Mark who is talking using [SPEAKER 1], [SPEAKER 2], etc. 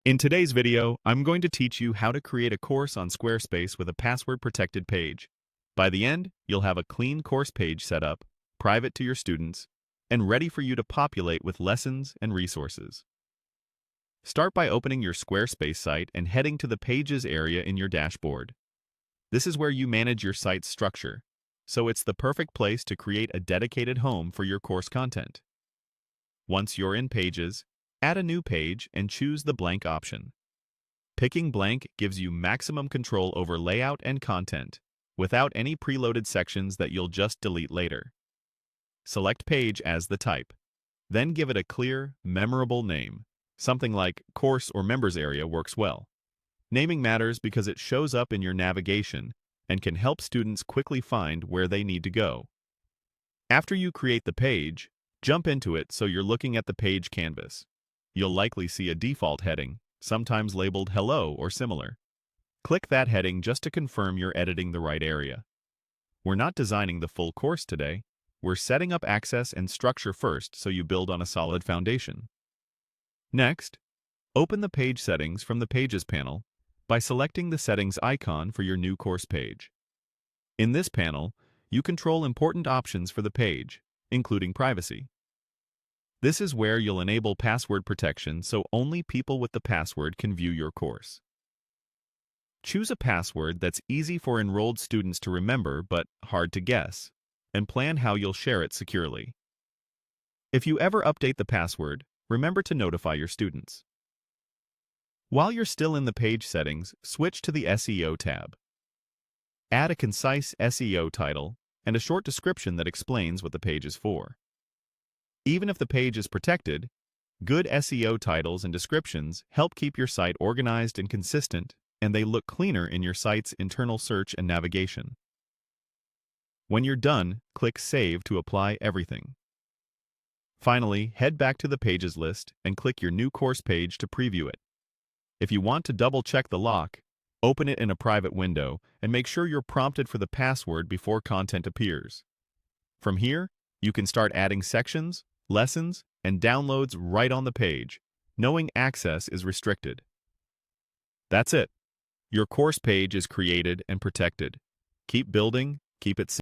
[SPEAKER 1] In today's video, I'm going to teach you how to create a course on Squarespace with a password-protected page. By the end, you'll have a clean course page set up, private to your students, and ready for you to populate with lessons and resources. Start by opening your Squarespace site and heading to the Pages area in your dashboard. This is where you manage your site's structure, so it's the perfect place to create a dedicated home for your course content. Once you're in Pages, add a new page and choose the blank option. Picking blank gives you maximum control over layout and content, without any preloaded sections that you'll just delete later. Select Page as the type. Then give it a clear, memorable name. Something like Course or Members Area works well. Naming matters because it shows up in your navigation and can help students quickly find where they need to go. After you create the page, jump into it so you're looking at the page canvas. You'll likely see a default heading, sometimes labeled Hello or similar. Click that heading just to confirm you're editing the right area. We're not designing the full course today. We're setting up access and structure first so you build on a solid foundation. Next, open the page settings from the Pages panel by selecting the settings icon for your new course page. In this panel, you control important options for the page, including privacy. This is where you'll enable password protection so only people with the password can view your course. Choose a password that's easy for enrolled students to remember but hard to guess, and plan how you'll share it securely. If you ever update the password, remember to notify your students. While you're still in the page settings, switch to the SEO tab. Add a concise SEO title and a short description that explains what the page is for. Even if the page is protected, good SEO titles and descriptions help keep your site organized and consistent, and they look cleaner in your site's internal search and navigation. When you're done, click Save to apply everything. Finally, head back to the Pages list and click your new course page to preview it. If you want to double-check the lock, open it in a private window and make sure you're prompted for the password before content appears. From here, you can start adding sections, lessons, and downloads right on the page, knowing access is restricted. That's it. Your course page is created and protected. Keep building, keep it simple.